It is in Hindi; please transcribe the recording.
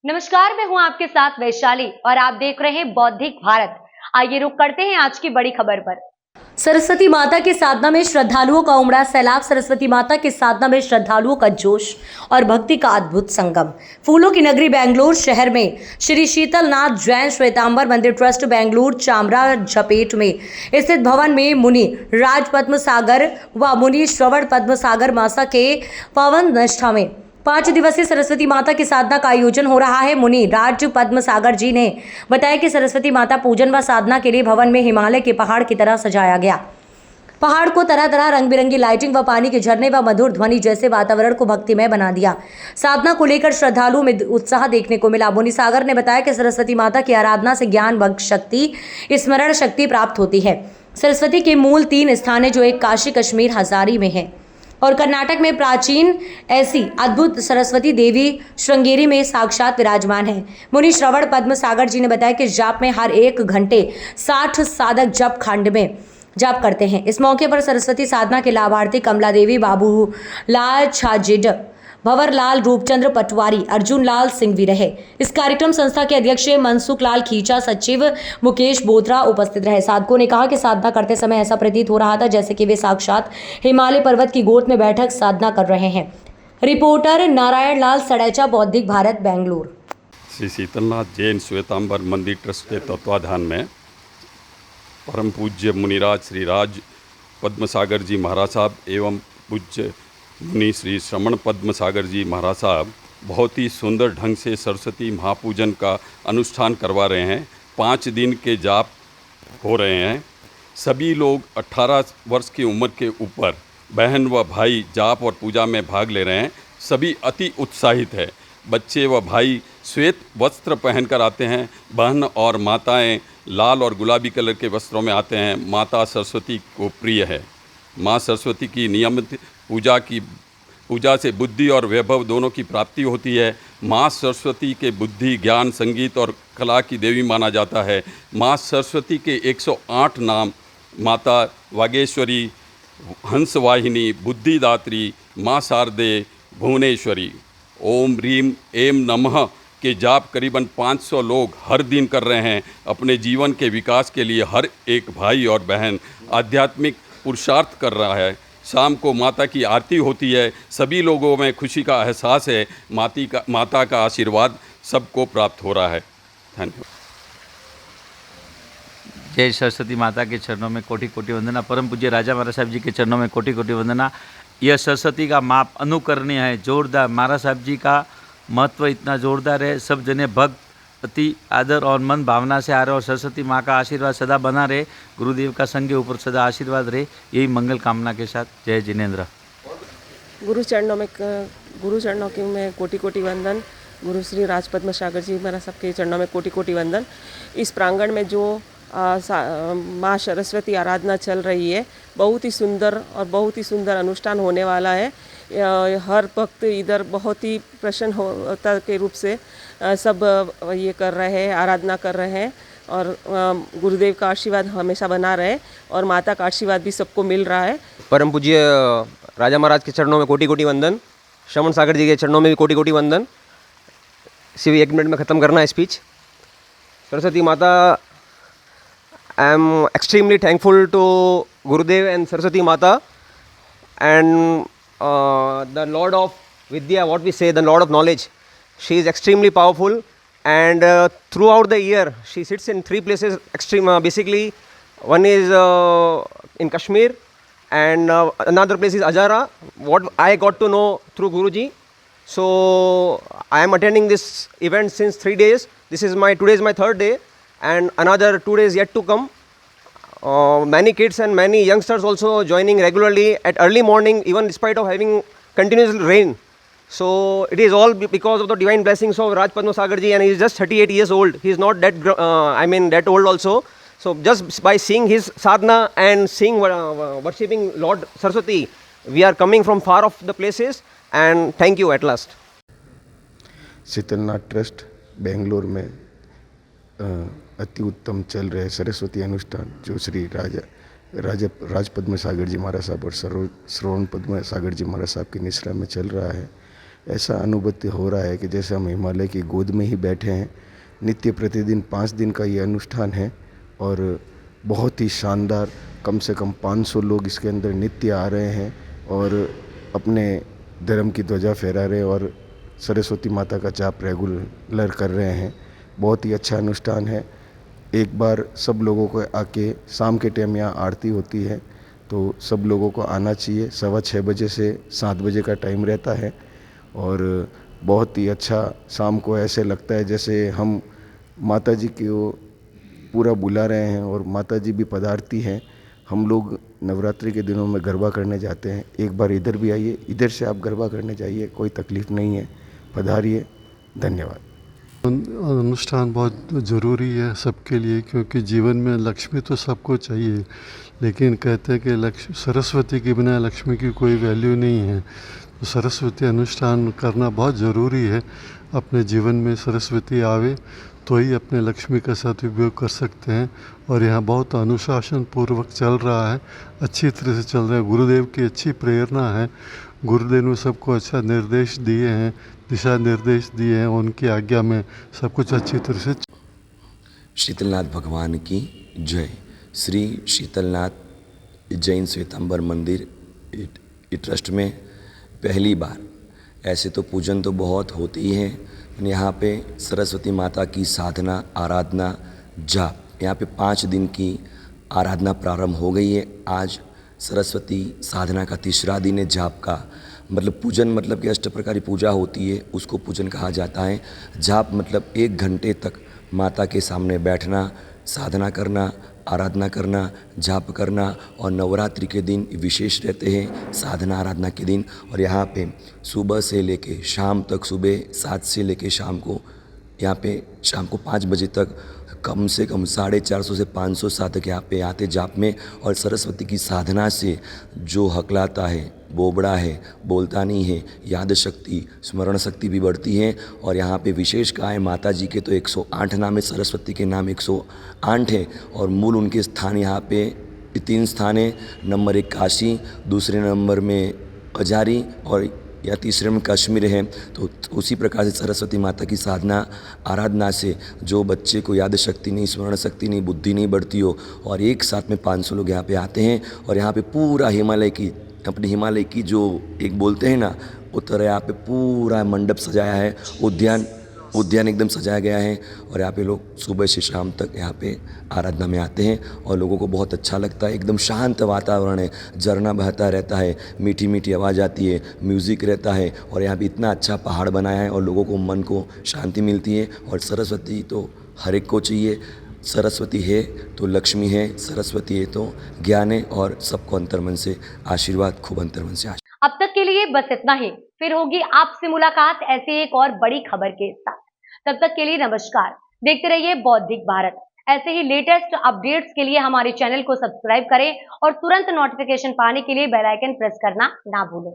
नमस्कार, मैं हूं आपके साथ वैशाली और आप देख रहे हैं बौद्धिक भारत। आइए रुक करते हैं आज की बड़ी खबर पर। सरस्वती माता की साधना में श्रद्धालुओं का उमड़ा सैलाब। सरस्वती माता की साधना में श्रद्धालुओं का जोश और भक्ति का अद्भुत संगम। फूलों की नगरी बेंगलुरु शहर में श्री शीतलनाथ जैन श्वेतांबर मंदिर ट्रस्ट बेंगलुरु चामरा झपेट में स्थित भवन में मुनि राज पद्म सागर व मुनि श्रवण पद्म सागर मासा के पावन निष्ठा में 5 दिवसीय सरस्वती माता की साधना का आयोजन हो रहा है। मुनि राज पद्म सागर जी ने बताया कि सरस्वती माता पूजन व साधना के लिए भवन में हिमालय के पहाड़ की तरह सजाया गया। पहाड़ को तरह तरह रंग बिरंगी लाइटिंग व पानी के झरने व मधुर ध्वनि जैसे वातावरण को भक्तिमय बना दिया। साधना को लेकर श्रद्धालुओं में उत्साह देखने को मिला। मुनि सागर ने बताया कि सरस्वती माता की आराधना से ज्ञान व शक्ति, स्मरण शक्ति प्राप्त होती है। सरस्वती के मूल 3 स्थान है, जो एक काशी, कश्मीर, हजारी में है और कर्नाटक में प्राचीन ऐसी अद्भुत सरस्वती देवी श्रृंगेरी में साक्षात विराजमान है। मुनि श्रवण पद्म सागर जी ने बताया कि जाप में हर 1 घंटे 60 साधक जप खंड में जाप करते हैं। इस मौके पर सरस्वती साधना के लाभार्थी कमला देवी, बाबू लाल छाजिड, भंवर लाल, रूपचंद्र पटवारी, अर्जुन लाल सिंह भी रहे। इस कार्यक्रम संस्था के अध्यक्ष मनसुख लाल खींचा, सचिव मुकेश बोत्रा उपस्थित रहे। साधकों ने कहा कि साधना करते समय ऐसा प्रतीत हो रहा था जैसे कि वे साक्षात हिमालय पर्वत की गोद में बैठक साधना कर रहे हैं। रिपोर्टर नारायण लाल सड़ैचा, बौद्धिक भारत, बेंगलुरु। श्री शीतलनाथ जैन श्वेतांबर मंदिर ट्रस्ट के तत्वाधान में परम पूज्य मुनिराज श्री राज पद्म सागर जी महाराज साहब एवं पूज्य मुनि श्री श्रवण पद्म सागर जी महाराज साहब बहुत ही सुंदर ढंग से सरस्वती महापूजन का अनुष्ठान करवा रहे हैं। 5 दिन के जाप हो रहे हैं। सभी लोग 18 वर्ष की उम्र के ऊपर बहन व भाई जाप और पूजा में भाग ले रहे हैं। सभी अति उत्साहित है। बच्चे व भाई श्वेत वस्त्र पहनकर आते हैं। बहन और माताएं लाल और गुलाबी कलर के वस्त्रों में आते हैं। माता सरस्वती को प्रिय है। माँ सरस्वती की नियमित पूजा से बुद्धि और वैभव दोनों की प्राप्ति होती है। माँ सरस्वती के बुद्धि, ज्ञान, संगीत और कला की देवी माना जाता है। माँ सरस्वती के 108 नाम माता वागेश्वरी, हंसवाहिनी, बुद्धिदात्री, माँ शारदे, भुवनेश्वरी। ओम ह्रीम एम नमः के जाप करीबन 500 लोग हर दिन कर रहे हैं। अपने जीवन के विकास के लिए हर एक भाई और बहन आध्यात्मिक पुरुषार्थ कर रहा है। शाम को माता की आरती होती है। सभी लोगों में खुशी का एहसास है। माता का आशीर्वाद सबको प्राप्त हो रहा है। धन्यवाद। जय सरस्वती माता के चरणों में कोटि कोटि वंदना। परम पूज्य राजा महाराज साहब जी के चरणों में कोटि कोटि वंदना। यह सरस्वती का माप अनुकरणीय है, जोरदार। महाराज साहब जी का महत्व इतना जोरदार है। सब जने भक्त अति आदर और मन भावना से आ रहे और सरस्वती माँ का आशीर्वाद सदा बना रहे। गुरुदेव का संग के ऊपर सदा आशीर्वाद रहे, यही मंगल कामना के साथ जय जिनेन्द्र। गुरु चरणों की में कोटि कोटि वंदन। गुरु श्री राज पद्म सागर जी महाराज सबके चरणों में कोटि कोटि वंदन। इस प्रांगण में जो माँ सरस्वती आराधना चल रही है, बहुत ही सुंदर और बहुत ही सुंदर अनुष्ठान होने वाला है। हर भक्त इधर बहुत ही प्रसन्न होता के रूप से सब ये कर रहे हैं, आराधना कर रहे हैं और गुरुदेव का आशीर्वाद हमेशा बना रहे और माता का आशीर्वाद भी सबको मिल रहा है। परम पूज्य राजा महाराज के चरणों में कोटि कोटि वंदन। श्रवण सागर जी के चरणों में भी कोटि कोटि वंदन। सिर्फ 1 मिनट में ख़त्म करना है स्पीच। सरस्वती माता, I am extremely thankful to Gurudev and Saraswati माता and the Lord of Vidya, what we say, the Lord of knowledge. She is extremely powerful and throughout the year she sits in 3 places basically. One is in Kashmir and another place is Ajara, what I got to know through Guruji. So I am attending this event since 3 days. Today is my 3rd day and another 2 days yet to come. Many kids and many youngsters also joining regularly at early morning, even despite of having continuous rain. So it is all because of the divine blessings of Raj Padma Sagar ji, and he is just 38 years old. He is not that old also. So just by seeing his sadhana and seeing worshipping Lord Saraswati, we are coming from far off the places, and thank you at last. Sheetalnath trust Bangalore में अति उत्तम चल रहे सरस्वती अनुष्ठान, जो श्री राज पद्म सागर जी महाराज साहब और श्रवण पद्म सागर जी महाराज साहब की निश्रा में चल रहा है। ऐसा अनुभूति हो रहा है कि जैसे हम हिमालय की गोद में ही बैठे हैं। नित्य प्रतिदिन 5 दिन का ये अनुष्ठान है और बहुत ही शानदार, कम से कम 500 लोग इसके अंदर नित्य आ रहे हैं और अपने धर्म की ध्वजा फहरा रहे हैं और सरस्वती माता का जाप रेगुलर कर रहे हैं। बहुत ही अच्छा अनुष्ठान है। एक बार सब लोगों को आके, शाम के टाइम यहाँ आरती होती है तो सब लोगों को आना चाहिए। 6:15 बजे से 7 बजे का टाइम रहता है और बहुत ही अच्छा शाम को ऐसे लगता है जैसे हम माता जी को पूरा बुला रहे हैं और माता जी भी पधारती हैं। हम लोग नवरात्रि के दिनों में गरबा करने जाते हैं। एक बार इधर भी आइए, इधर से आप गरबा करने जाइए, कोई तकलीफ़ नहीं है, पधारिए। धन्यवाद। अनुष्ठान बहुत ज़रूरी है सबके लिए, क्योंकि जीवन में लक्ष्मी तो सबको चाहिए, लेकिन कहते हैं कि सरस्वती के बिना लक्ष्मी की कोई वैल्यू नहीं है। तो सरस्वती अनुष्ठान करना बहुत ज़रूरी है। अपने जीवन में सरस्वती आवे तो ही अपने लक्ष्मी का सदुपयोग कर सकते हैं। और यहाँ बहुत अनुशासन पूर्वक चल रहा है, अच्छी तरह से चल रहा है। गुरुदेव की अच्छी प्रेरणा है। गुरुदेव ने सबको अच्छा निर्देश दिए हैं, दिशा निर्देश दिए हैं। उनकी आज्ञा में सब कुछ अच्छी तरह से। शीतलनाथ भगवान की जय। श्री शीतलनाथ जैन श्वेतांबर मंदिर ट्रस्ट में पहली बार, ऐसे तो पूजन तो बहुत होती ही है, यहाँ पे सरस्वती माता की साधना, आराधना, जाप, यहाँ पे 5 दिन की आराधना प्रारंभ हो गई है। आज सरस्वती साधना का तीसरा दिन है। जाप का मतलब पूजन, मतलब कि अष्टप्रकारी पूजा होती है, उसको पूजन कहा जाता है। जाप मतलब 1 घंटे तक माता के सामने बैठना, साधना करना, आराधना करना, जाप करना। और नवरात्रि के दिन विशेष रहते हैं, साधना आराधना के दिन। और यहाँ पे सुबह से लेके शाम तक, सुबह 7 से लेके शाम को, यहाँ पे शाम को 5 बजे तक कम से कम 450 से 500 साधक यहाँ पे आते जाप में। और सरस्वती की साधना से जो हकलाता है, बोबड़ा है, बोलता नहीं है, याद शक्ति, स्मरण शक्ति भी बढ़ती है। और यहाँ पे विशेष कहा है, माता जी के तो 108 नाम है, सरस्वती के नाम 108 है। और मूल उनके स्थान यहाँ पे 3 स्थान है। नंबर 1 काशी, दूसरे नंबर में अजारी और या तीसरे में कश्मीर है। तो उसी प्रकार से सरस्वती माता की साधना आराधना से जो बच्चे को याद शक्ति नहीं, स्मरण शक्ति नहीं, बुद्धि नहीं बढ़ती हो, और एक साथ में 500 लोग यहाँ पे आते हैं। और यहाँ पे पूरा हिमालय की, अपने हिमालय की जो एक बोलते हैं ना, उत्तर यहाँ पे पूरा मंडप सजाया है, उद्यान एकदम सजाया गया है। और यहाँ पे लोग सुबह से शाम तक यहाँ पे आराधना में आते हैं और लोगों को बहुत अच्छा लगता है। एकदम शांत वातावरण है, झरना बहता रहता है, मीठी मीठी आवाज़ आती है, म्यूज़िक रहता है। और यहाँ पे इतना अच्छा पहाड़ बनाया है और लोगों को मन को शांति मिलती है। और सरस्वती तो हर एक को चाहिए। सरस्वती है तो लक्ष्मी है, सरस्वती है तो ज्ञान है। और सबको अंतर्मन से आशीर्वाद, खूब अंतर्मन से आशीर्वाद। अब तक के लिए बस इतना ही। फिर होगी आपसे मुलाकात ऐसे एक और बड़ी खबर के साथ। तब तक के लिए नमस्कार। देखते रहिए बौद्धिक भारत। ऐसे ही लेटेस्ट अपडेट्स के लिए हमारे चैनल को सब्सक्राइब करें और तुरंत नोटिफिकेशन पाने के लिए बेल आइकन प्रेस करना ना भूलें।